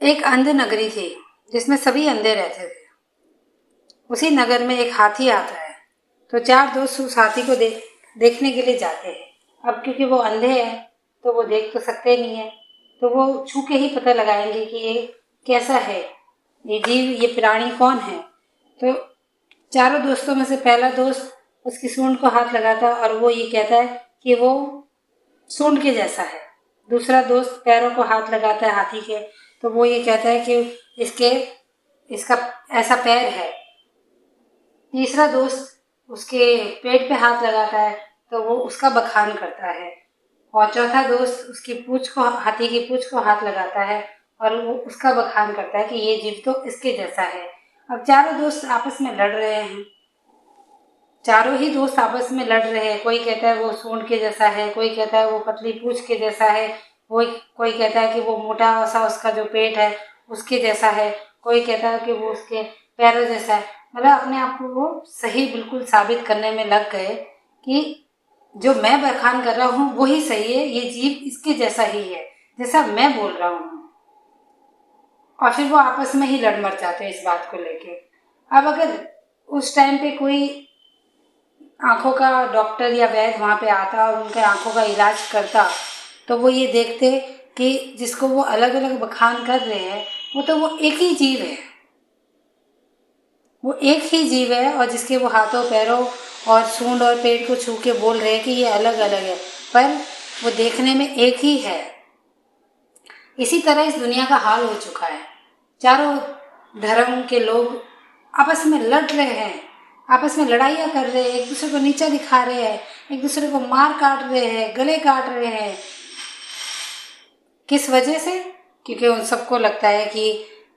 एक अंध नगरी थी जिसमें सभी अंधे रहते थे। उसी नगर में एक हाथी आता है तो चार दोस्त उस हाथी को देखने के लिए जाते हैं। अब क्योंकि वो अंधे हैं तो वो देख तो सकते नहीं है, तो वो छू के ही पता लगाएंगे कि ये कैसा है, ये जीव, ये प्राणी कौन है। तो चारों दोस्तों में से पहला दोस्त उसकी सूंड को हाथ लगाता है और वो ये कहता है कि वो सूंड के जैसा है। दूसरा दोस्त पैरों को हाथ लगाता है हाथी के, तो वो ये कहता है कि इसका ऐसा पैर है। तीसरा दोस्त उसके पेट पे हाथ लगाता है तो वो उसका बखान करता है। और चौथा दोस्त उसकी पूंछ को, हाथी की पूंछ को हाथ लगाता है और वो उसका बखान करता है कि ये जीव तो इसके जैसा है। अब चारों दोस्त आपस में लड़ रहे हैं, चारों ही दोस्त आपस में लड़ रहे हैं। कोई कहता है वो सूंड के जैसा है, कोई कहता है वो पतली पूंछ के जैसा है, कोई कहता है कि वो मोटा सा उसका जो पेट है उसके जैसा है, कोई कहता है कि वो उसके पैरों जैसा है। मतलब अपने आप को वो सही बिल्कुल साबित करने में लग गए कि जो मैं बखान कर रहा हूँ वही सही है, ये जीव इसके जैसा ही है जैसा मैं बोल रहा हूँ। और फिर वो आपस में ही लड़ मर जाते हैं इस बात को लेके। अब अगर उस टाइम पे कोई आंखों का डॉक्टर या वैद्य वहाँ पे आता और उनके आंखों का इलाज करता, तो वो ये देखते कि जिसको वो अलग अलग बखान कर रहे हैं वो एक ही जीव है, वो एक ही जीव है। और जिसके वो हाथों पैरों और सूंड और पेट को छू के बोल रहे हैं कि ये अलग अलग है, पर वो देखने में एक ही है। इसी तरह इस दुनिया का हाल हो चुका है। चारों धर्म के लोग आपस में लड़ रहे हैं, आपस में लड़ाइयाँ कर रहे हैं, एक दूसरे को नीचा दिखा रहे हैं, एक दूसरे को मार काट रहे हैं, गले काट रहे हैं। किस वजह से? क्योंकि उन सबको लगता है कि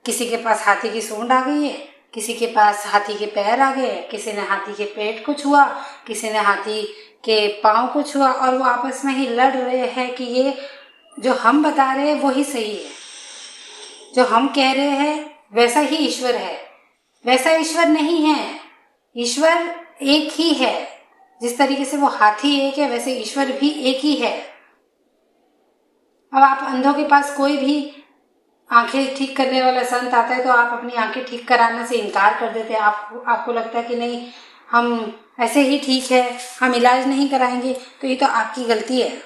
किसी के पास हाथी की सूंड आ गई है, किसी के पास हाथी के पैर आ गए, किसी ने हाथी के पेट को छुआ, किसी ने हाथी के पाँव को छुआ, और वो आपस में ही लड़ रहे हैं कि ये जो हम बता रहे हैं वही सही है, जो हम कह रहे हैं वैसा ही ईश्वर है। वैसा ईश्वर नहीं है, ईश्वर एक ही है। जिस तरीके से वो हाथी एक है वैसे ईश्वर भी एक ही है। अब आप अंधों के पास कोई भी आंखें ठीक करने वाला संत आता है तो आप अपनी आंखें ठीक कराने से इनकार कर देते हैं। आपको लगता है कि नहीं, हम ऐसे ही ठीक है, हम इलाज नहीं कराएंगे। तो ये तो आपकी गलती है।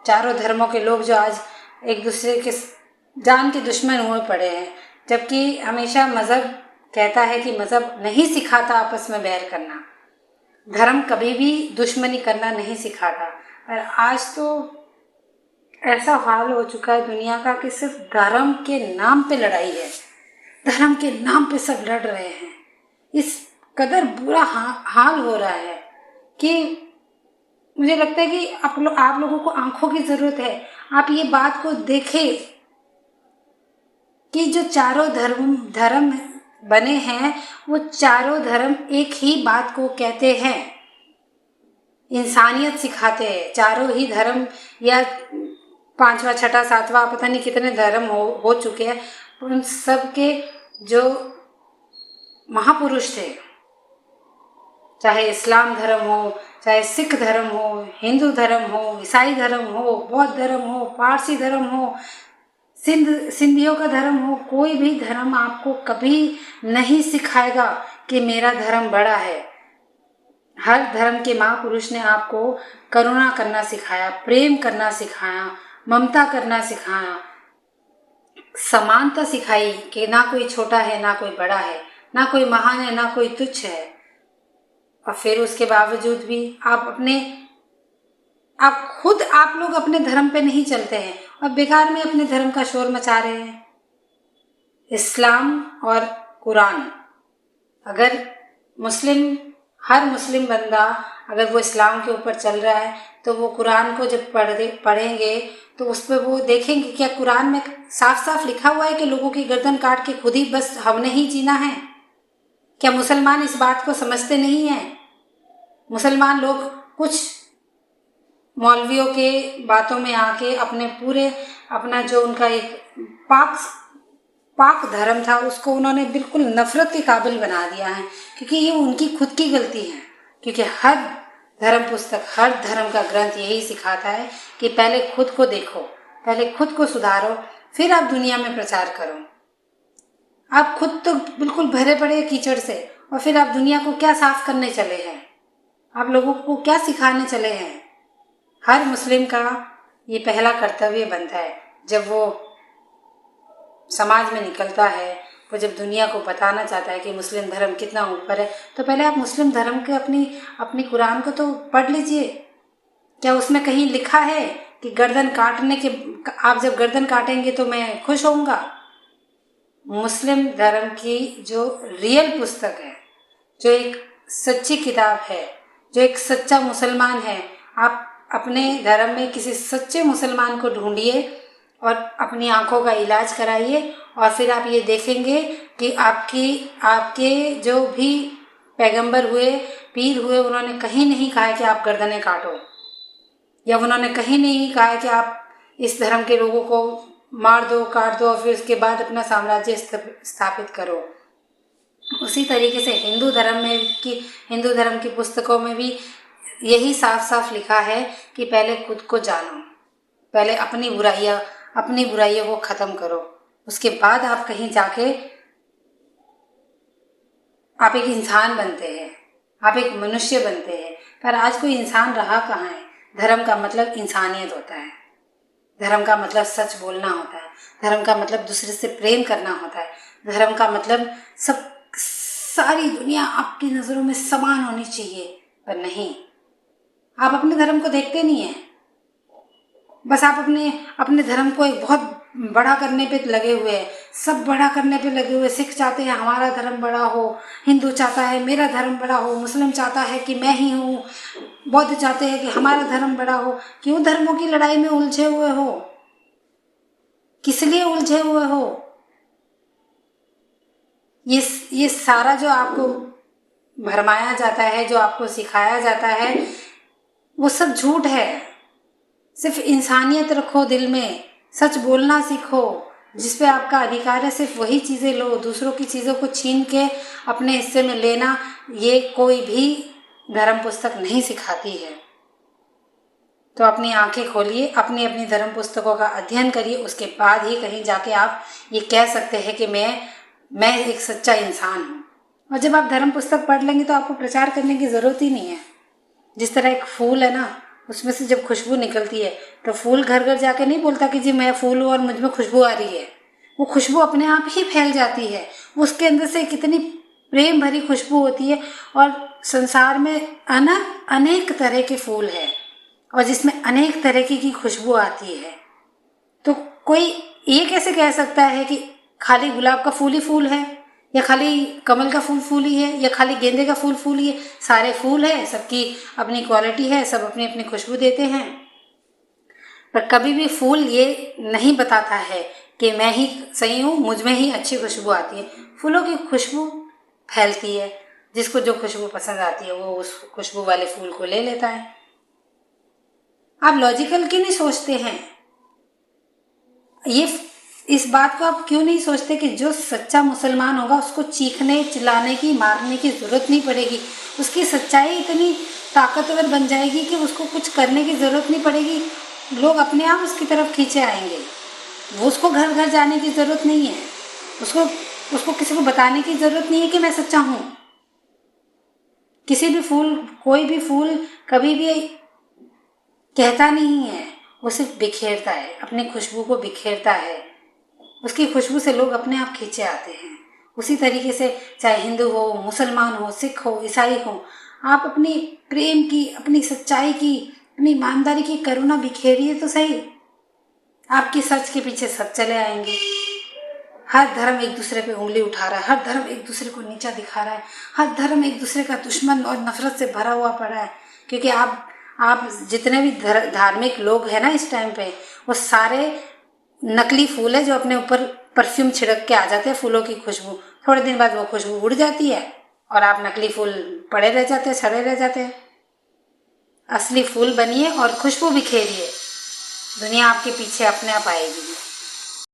चारों धर्मों के लोग जो आज एक दूसरे के जान के दुश्मन हुए पड़े हैं, जबकि हमेशा मज़हब कहता है कि मज़हब नहीं सिखाता आपस में बैर करना, धर्म कभी भी दुश्मनी करना नहीं सिखाता। और आज तो ऐसा हाल हो चुका है दुनिया का कि सिर्फ धर्म के नाम पे लड़ाई है, धर्म के नाम पे सब लड़ रहे हैं। इस कदर बुरा हाल हो रहा है कि मुझे लगता है कि आप लोगों को आंखों की जरूरत है। आप ये बात को देखें कि जो चारों धर्म बने हैं वो चारों धर्म एक ही बात को कहते हैं, इंसानियत सिखाते हैं। चारों ही धर्म, या पांचवा छठा सातवां पता नहीं कितने धर्म हो चुके हैं, उन सब के जो महापुरुष थे, चाहे इस्लाम धर्म हो, चाहे सिख धर्म हो, हिंदू धर्म हो, ईसाई धर्म हो, बौद्ध धर्म हो, पारसी धर्म हो, सिंधियों का धर्म हो, कोई भी धर्म आपको कभी नहीं सिखाएगा कि मेरा धर्म बड़ा है। हर धर्म के महापुरुष ने आपको करुणा करना सिखाया, प्रेम करना सिखाया, ममता करना सिखाया, समानता सिखाई कि ना कोई छोटा है ना कोई बड़ा है, ना कोई महान है ना कोई तुच्छ है। और फिर उसके बावजूद भी आप लोग अपने धर्म पे नहीं चलते हैं और बेकार में अपने धर्म का शोर मचा रहे हैं। इस्लाम और कुरान, अगर हर मुस्लिम बंदा अगर वो इस्लाम के ऊपर चल रहा है तो वो कुरान को जब पढ़ेंगे तो उस पर वो देखेंगे क्या कुरान में साफ साफ लिखा हुआ है कि लोगों की गर्दन काट के खुद ही बस हमने ही जीना है। क्या मुसलमान इस बात को समझते नहीं हैं? मुसलमान लोग कुछ मौलवियों के बातों में आके अपना जो उनका एक पाक धर्म था उसको उन्होंने बिल्कुल नफरत के काबिल बना दिया है, क्योंकि ये उनकी खुद की गलती है। क्योंकि हर धर्म पुस्तक, हर धर्म का ग्रंथ यही सिखाता है कि पहले खुद को देखो, पहले खुद को सुधारो, फिर आप दुनिया में प्रचार करो। आप खुद तो बिल्कुल भरे पड़े कीचड़ से, और फिर आप दुनिया को क्या साफ करने चले हैं? आप लोगों को क्या सिखाने चले हैं? हर मुस्लिम का ये पहला कर्तव्य बनता है, जब वो समाज में निकलता है, वो जब दुनिया को बताना चाहता है कि मुस्लिम धर्म कितना ऊपर है, तो पहले आप मुस्लिम धर्म के अपनी कुरान को तो पढ़ लीजिए। क्या उसमें कहीं लिखा है कि गर्दन काटने के, आप जब गर्दन काटेंगे तो मैं खुश होऊंगा? मुस्लिम धर्म की जो रियल पुस्तक है, जो एक सच्ची किताब है, जो एक सच्चा मुसलमान है, आप अपने धर्म में किसी सच्चे मुसलमान को ढूंढिए और अपनी आंखों का इलाज कराइए, और फिर आप ये देखेंगे कि आपके जो भी पैगंबर हुए, पीर हुए, उन्होंने कहीं नहीं कहा कि आप गर्दनें काटो, या उन्होंने कहीं नहीं कहा कि आप इस धर्म के लोगों को मार दो, काट दो और फिर उसके बाद अपना साम्राज्य स्थापित करो। उसी तरीके से हिंदू धर्म की पुस्तकों में भी यही साफ साफ लिखा है कि पहले खुद को जानो, पहले अपनी बुराइयों को ख़त्म करो, उसके बाद आप कहीं जाके आप एक इंसान बनते हैं, आप एक मनुष्य बनते हैं। पर आज कोई इंसान रहा कहाँ है? धर्म का मतलब इंसानियत होता है, धर्म का मतलब सच बोलना होता है, धर्म का मतलब दूसरे से प्रेम करना होता है, धर्म का मतलब सारी दुनिया आपकी नज़रों में समान होनी चाहिए। पर नहीं, आप अपने धर्म को देखते नहीं हैं, बस आप अपने धर्म को एक बहुत बड़ा करने पे लगे हुए हैं, सब बड़ा करने पे लगे हुए। सिख चाहते हैं हमारा धर्म बड़ा हो, हिंदू चाहता है मेरा धर्म बड़ा हो, मुस्लिम चाहता है कि मैं ही हूँ, बौद्ध चाहते हैं कि हमारा धर्म बड़ा हो। क्यों धर्मों की लड़ाई में उलझे हुए हो? किस लिए उलझे हुए हो? ये सारा जो आपको भरमाया जाता है, जो आपको सिखाया जाता है, वो सब झूठ है। सिर्फ इंसानियत रखो दिल में, सच बोलना सीखो, जिस पे आपका अधिकार है सिर्फ वही चीज़ें लो। दूसरों की चीज़ों को छीन के अपने हिस्से में लेना, ये कोई भी धर्म पुस्तक नहीं सिखाती है। तो अपनी आंखें खोलिए, अपनी अपनी धर्म पुस्तकों का अध्ययन करिए, उसके बाद ही कहीं जाके आप ये कह सकते हैं कि मैं एक सच्चा इंसान हूँ। और जब आप धर्म पुस्तक पढ़ लेंगे तो आपको प्रचार करने की ज़रूरत ही नहीं है। जिस तरह एक फूल है ना, उसमें से जब खुशबू निकलती है तो फूल घर घर जाके नहीं बोलता कि जी मैं फूल हूँ और मुझ में खुशबू आ रही है। वो खुशबू अपने आप ही फैल जाती है। उसके अंदर से कितनी प्रेम भरी खुशबू होती है। और संसार में अनेक तरह के फूल हैं और जिसमें अनेक तरह की खुशबू आती है। तो कोई ये कैसे कह सकता है कि खाली गुलाब का फूल ही फूल है, या खाली कमल का फूल ही है, या खाली गेंदे का फूल ही है? सारे फूल है, सबकी अपनी क्वालिटी है, सब अपनी अपनी खुशबू देते हैं। पर कभी भी फूल ये नहीं बताता है कि मैं ही सही हूँ, मुझ में ही अच्छी खुशबू आती है। फूलों की खुशबू फैलती है, जिसको जो खुशबू पसंद आती है वो उस खुशबू वाले फूल को ले लेता है। आप लॉजिकल क्यों नहीं सोचते हैं? इस बात को आप क्यों नहीं सोचते कि जो सच्चा मुसलमान होगा उसको चीखने, चिल्लाने की, मारने की ज़रूरत नहीं पड़ेगी। उसकी सच्चाई इतनी ताकतवर बन जाएगी कि उसको कुछ करने की ज़रूरत नहीं पड़ेगी। लोग अपने आप उसकी तरफ खींचे आएंगे। वो उसको घर घर जाने की ज़रूरत नहीं है, उसको किसी को बताने की ज़रूरत नहीं है कि मैं सच्चा हूँ। कोई भी फूल कभी भी कहता नहीं है, वो सिर्फ बिखेरता है, अपनी खुशबू को बिखेरता है। उसकी खुशबू से लोग अपने आप खींचे आते हैं। उसी तरीके से चाहे हिंदू हो, मुसलमान हो, सिख हो, ईसाई हो, आप अपनी प्रेम की, अपनी सच्चाई की, अपनी ईमानदारी की करुणा बिखेरिए तो सही। आपकी सच के पीछे सब चले आएंगे। हर धर्म एक दूसरे पे उंगली उठा रहा है, हर धर्म एक दूसरे को नीचा दिखा रहा है, हर धर्म एक दूसरे का दुश्मन और नफरत से भरा हुआ पड़ा है। क्योंकि आप जितने भी धार्मिक लोग हैं ना इस टाइम पे, वो सारे नकली फूल है जो अपने ऊपर परफ्यूम छिड़क के आ जाते हैं, फूलों की खुशबू। थोड़े दिन बाद वो खुशबू उड़ जाती है और आप नकली फूल पड़े रह जाते हैं, सड़े रह जाते हैं। असली फूल बनिए और खुशबू बिखेरिए, दुनिया आपके पीछे अपने आप आएगी।